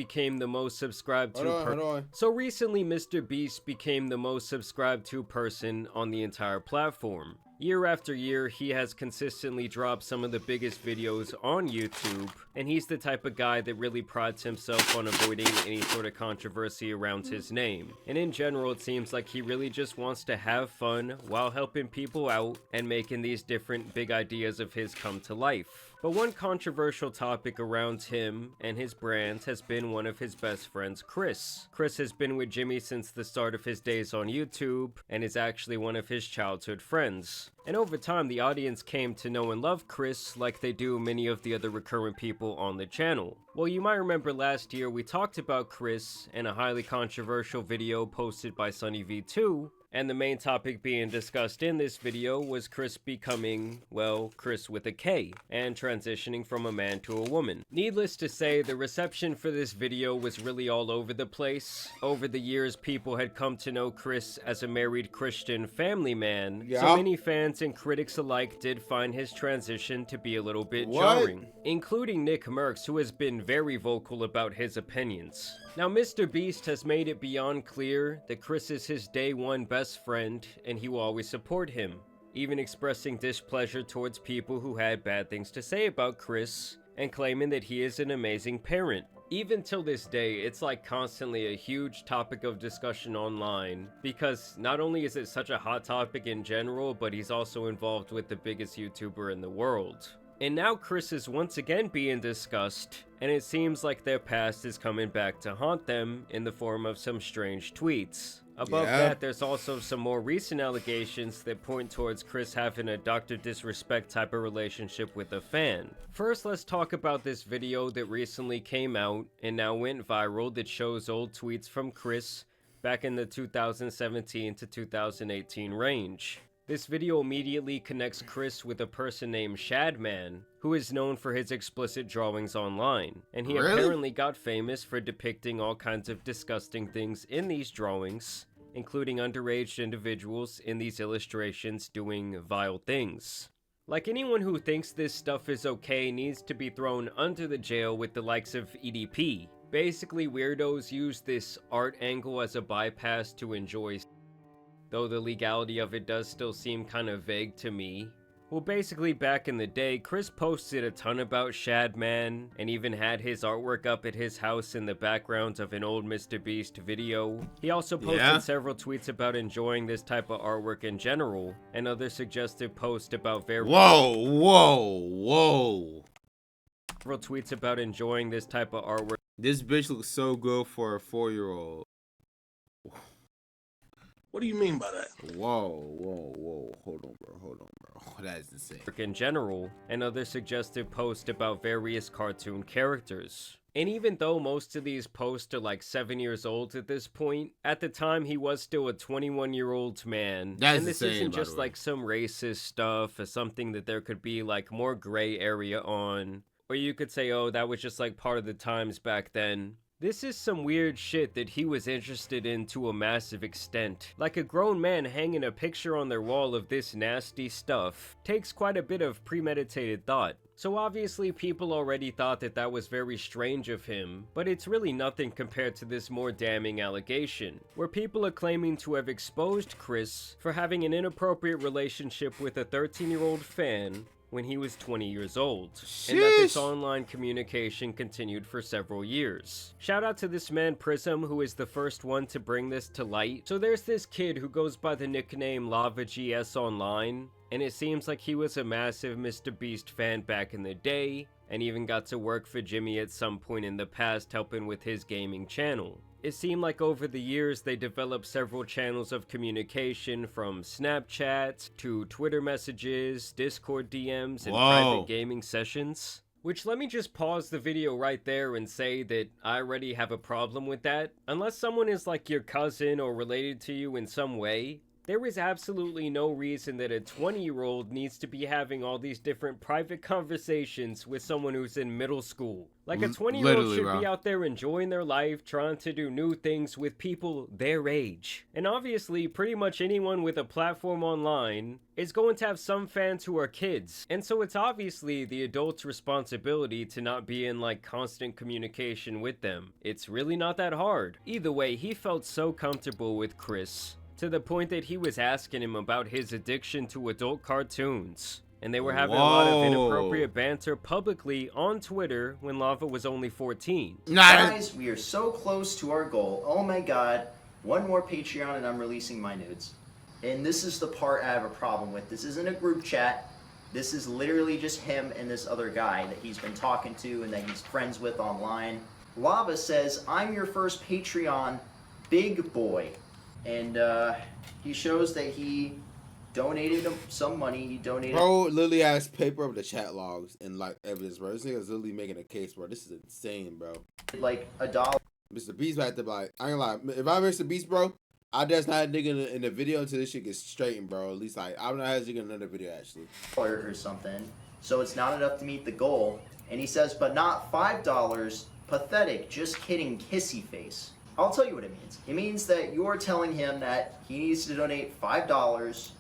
became the most subscribed to Hold on. So recently, Mr. Beast became the most subscribed to person on the entire platform. Year after year, he has consistently dropped some of the biggest videos on YouTube, and he's the type of guy that really prides himself on avoiding any sort of controversy around his name. And in general, it seems like he really just wants to have fun while helping people out and making these different big ideas of his come to life. But one controversial topic around him and his brand has been one of his best friends, Kris. Kris has been with Jimmy since the start of his days on YouTube and is actually one of his childhood friends. And over time, the audience came to know and love Kris like they do many of the other recurrent people on the channel. Well, you might remember last year we talked about Kris in a highly controversial video posted by SunnyV2, and the main topic being discussed in this video was Kris becoming, well, Kris with a K, and transitioning from a man to a woman. Needless to say, the reception for this video was really all over the place. Over the years, people had come to know Kris as a married Christian family man, so many fans and critics alike did find his transition to be a little bit jarring, including Nick Merckx, who has been very vocal about his opinions. Now, Mr. Beast has made it beyond clear that Kris is his day one best friend and he will always support him, even expressing displeasure towards people who had bad things to say about Kris and claiming that he is an amazing parent. Even till this day, it's like constantly a huge topic of discussion online, because not only is it such a hot topic in general, but he's also involved with the biggest YouTuber in the world. And now Kris is once again being discussed, and it seems like their past is coming back to haunt them in the form of some strange tweets. Above that, there's also some more recent allegations that point towards Kris having a Dr. Disrespect type of relationship with a fan. First, let's talk about this video that recently came out and now went viral that shows old tweets from Kris back in the 2017 to 2018 range. This video immediately connects Kris with a person named Shadman, who is known for his explicit drawings online, and he apparently got famous for depicting all kinds of disgusting things in these drawings, including underage individuals in these illustrations doing vile things. Like, anyone who thinks this stuff is okay needs to be thrown under the jail with the likes of EDP. Basically, weirdos use this art angle as a bypass to enjoy, though the legality of it does still seem kind of vague to me. Well, basically, back in the day, Kris posted a ton about Shadman, and even had his artwork up at his house in the background of an old Mr. Beast video. He also posted several tweets about enjoying this type of artwork in general, and other suggestive posts about several tweets about enjoying this type of artwork. This bitch looks so good for a 4-year-old. What do you mean by that? Whoa. Hold on, bro. That is insane. In general, and other suggestive posts about various cartoon characters. And even though most of these posts are like 7 years old at this point, at the time he was still a 21-year-old man. That's and this isn't just like some racist stuff or something that there could be like more gray area on. Or you could say, oh, that was just like part of the times back then. This is some weird shit that he was interested in to a massive extent. Like, a grown man hanging a picture on their wall of this nasty stuff takes quite a bit of premeditated thought. So obviously people already thought that that was very strange of him, but it's really nothing compared to this more damning allegation, where people are claiming to have exposed Kris for having an inappropriate relationship with a 13-year-old fan when he was 20 years old, and that this online communication continued for several years. Shout out to this man Prism, who is the first one to bring this to light. So there's this kid who goes by the nickname LavaGS online, and it seems like he was a massive Mr. Beast fan back in the day, and even got to work for Jimmy at some point in the past helping with his gaming channel. It seemed like over the years they developed several channels of communication, from Snapchat to Twitter messages, Discord DMs, and private gaming sessions. Which, let me just pause the video right there and say that I already have a problem with that. Unless someone is like your cousin or related to you in some way, There is absolutely no reason that a 20-year-old needs to be having all these different private conversations with someone who's in middle school. Like, a 20-year-old should be out there enjoying their life, trying to do new things with people their age. And obviously, pretty much anyone with a platform online is going to have some fans who are kids. And so it's obviously the adult's responsibility to not be in like constant communication with them. It's really not that hard. Either way, he felt so comfortable with Kris, to the point that he was asking him about his addiction to adult cartoons. And they were having a lot of inappropriate banter publicly on Twitter when Lava was only 14. Guys, we are so close to our goal. Oh my god. One more Patreon and I'm releasing my nudes. And this is the part I have a problem with. This isn't a group chat. This is literally just him and this other guy that he's been talking to and that he's friends with online. Lava says, "I'm your first Patreon, big boy." And he shows that he donated him some money. He donated. Bro literally has paper of the chat logs and like evidence, bro. This nigga's literally making a case, bro. This is insane, bro. Like $1. Mr. Beast had to be like, I ain't gonna lie. If I'm Mr. Beast, bro, I just not a nigga in the video until this shit gets straightened, bro. At least like I'm not having in another video actually. Or something. So it's not enough to meet the goal. And he says, but not $5. Pathetic. Just kidding. Kissy face. I'll tell you what it means. It means that you're telling him that he needs to donate $5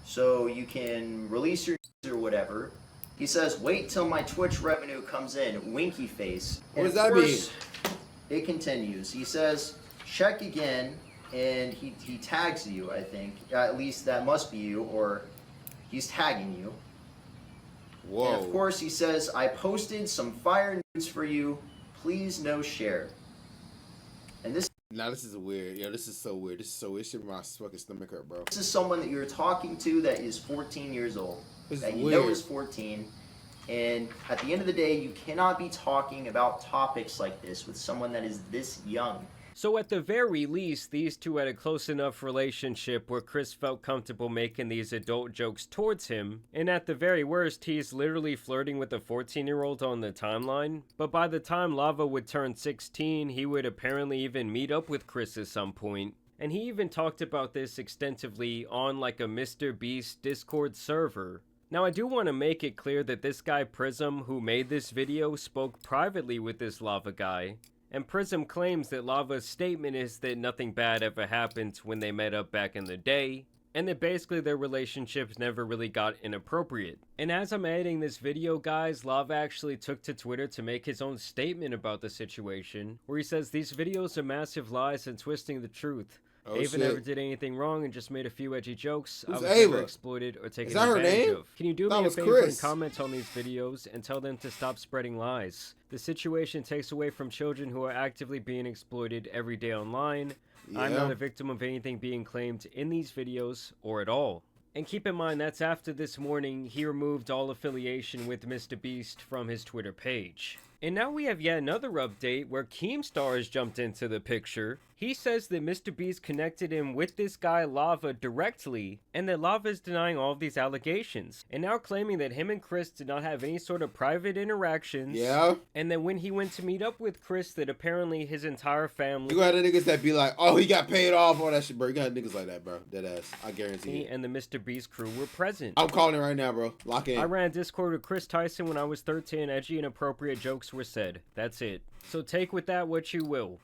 so you can release your or whatever. He says, wait till my Twitch revenue comes in. Winky face. What does that mean? It continues. He says, check again, and he tags you, I think. At least that must be you, or he's tagging you. Whoa. And of course he says, I posted some fire news for you. Please no share. And this is weird. Yo, this is so weird. This is so weird. It should make my fucking stomach hurt, bro. This is someone that you're talking to that is 14 years old. That you know is 14. And at the end of the day, you cannot be talking about topics like this with someone that is this young. So at the very least, these two had a close enough relationship where Kris felt comfortable making these adult jokes towards him, and at the very worst, he's literally flirting with a 14-year-old on the timeline. But by the time Lava would turn 16, he would apparently even meet up with Kris at some point. And he even talked about this extensively on like a Mr. Beast Discord server. Now I do want to make it clear that this guy Prism who made this video spoke privately with this Lava guy. And Prism claims that Lava's statement is that nothing bad ever happened when they met up back in the day, and that basically their relationships never really got inappropriate. And as I'm editing this video, guys, Lava actually took to Twitter to make his own statement about the situation, where he says these videos are massive lies and twisting the truth. Ava never did anything wrong and just made a few edgy jokes. I was never exploited or taken advantage of. Can you do me a favor and comment on these videos and tell them to stop spreading lies? The situation takes away from children who are actively being exploited every day online. Yeah. I'm not a victim of anything being claimed in these videos or at all. And keep in mind, that's after this morning he removed all affiliation with Mr. Beast from his Twitter page. And now we have yet another update where Keemstar has jumped into the picture. He says that Mr. Beast connected him with this guy Lava directly, and that Lava is denying all of these allegations, and now claiming that him and Kris did not have any sort of private interactions. Yeah. And that when he went to meet up with Kris, that apparently his entire family... You got the niggas that be like, oh, he got paid off, all that shit, bro. You got niggas like that, bro. Dead ass. I guarantee it. And the Mr. Beast crew were present. I'm calling it right now, bro. Lock in. I ran a Discord with Kris Tyson when I was 13. Edgy and inappropriate jokes were said. That's it. So take with that what you will.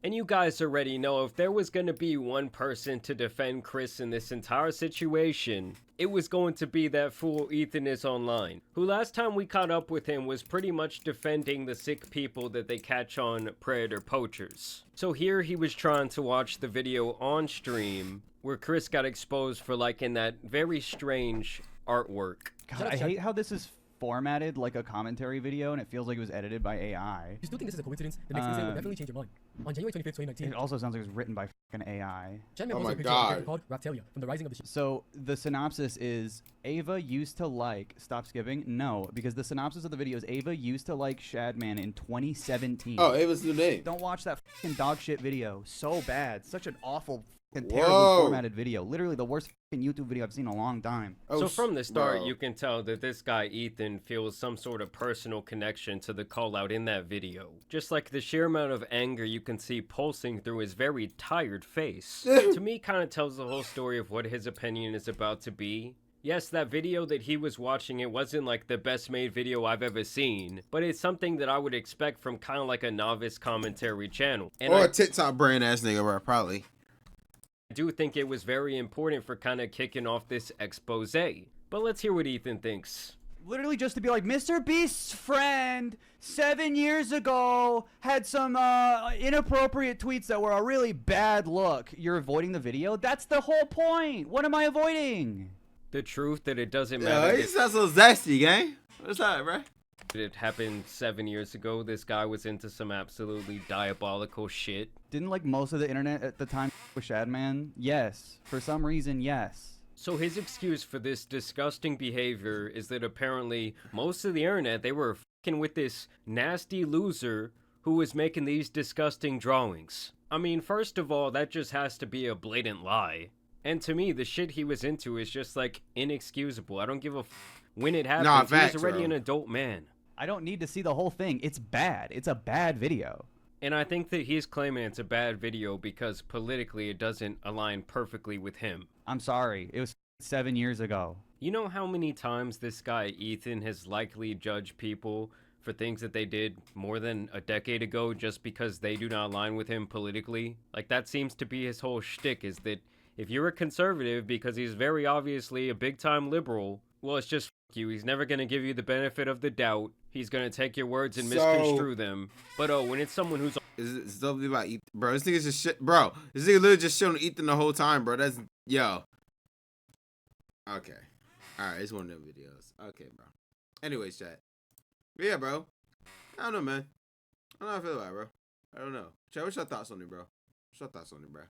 And you guys already know, if there was going to be one person to defend Kris in this entire situation, it was going to be that fool Ethan is online, who last time we caught up with him was pretty much defending the sick people that they catch on Predator Poachers. So here he was trying to watch the video on stream where Kris got exposed for liking that very strange artwork. God, I hate how this is formatted like a commentary video and it feels like it was edited by AI. If you still think this is a coincidence, the next incident will definitely change your mind. On January 25th, 2019... It also sounds like it was written by fucking AI. Oh my god. Called Raptalia, from the rising of the... So, the synopsis is, Ava used to like... Stop skipping? No, because the synopsis of the video is Ava used to like Shadman in 2017. Oh, Ava's new name. Don't watch that fucking dog shit video. So bad. Such an awful terribly Whoa. formatted video. Literally the worst fucking YouTube video I've seen in a long time. Oh, So from the start, bro. you can tell that this guy Ethan feels some sort of personal connection to the call out in that video. Just like the sheer amount of anger you can see pulsing through his very tired face. To me, kind of tells the whole story of what his opinion is about to be. Yes, that video that he was watching, it wasn't like the best made video I've ever seen, but it's something that I would expect from kind of like a novice commentary channel. And Or I a TikTok brand ass nigga, bro, probably. do think it was very important for kind of kicking off this expose. But let's hear what Ethan thinks. Literally just to be like, Mr. Beast's friend 7 years ago had some inappropriate tweets that were a really bad look. You're avoiding the video? That's the whole point. What am I avoiding? The truth that it doesn't Yeah, matter he if sounds so zesty, gang. What's up, bro? it happened 7 years ago. This guy was into some absolutely diabolical shit. Didn't like most of the internet at the time with Shadman? Yes. For some reason, yes. So his excuse for this disgusting behavior is that apparently most of the internet, they were fucking with this nasty loser who was making these disgusting drawings. I mean, first of all, that just has to be a blatant lie. And to me, the shit he was into is just like inexcusable. I don't give a when it happened. Nah, he facts, was already bro. an adult man. I don't need to see the whole thing. It's bad. It's a bad video. And I think that he's claiming it's a bad video because politically it doesn't align perfectly with him. I'm sorry. It was 7 years ago. You know how many times this guy Ethan has likely judged people for things that they did more than a decade ago just because they do not align with him politically? Like, that seems to be his whole shtick, is that if you're a conservative, because he's very obviously a big-time liberal, well, it's just f*** you. He's never going to give you the benefit of the doubt. He's going to take your words and misconstrue them. But oh, when it's someone who's... It's something about Ethan, bro. This nigga's just shit, bro. This nigga literally just showing Ethan the whole time, bro. That's, yo. Okay. Alright, it's one of them videos. Okay, bro. Anyways, chat. But yeah, bro. I don't know, man. I don't know how I feel about it, bro. I don't know. Chat, what's your thoughts on it, bro? What's your thoughts on it, bro?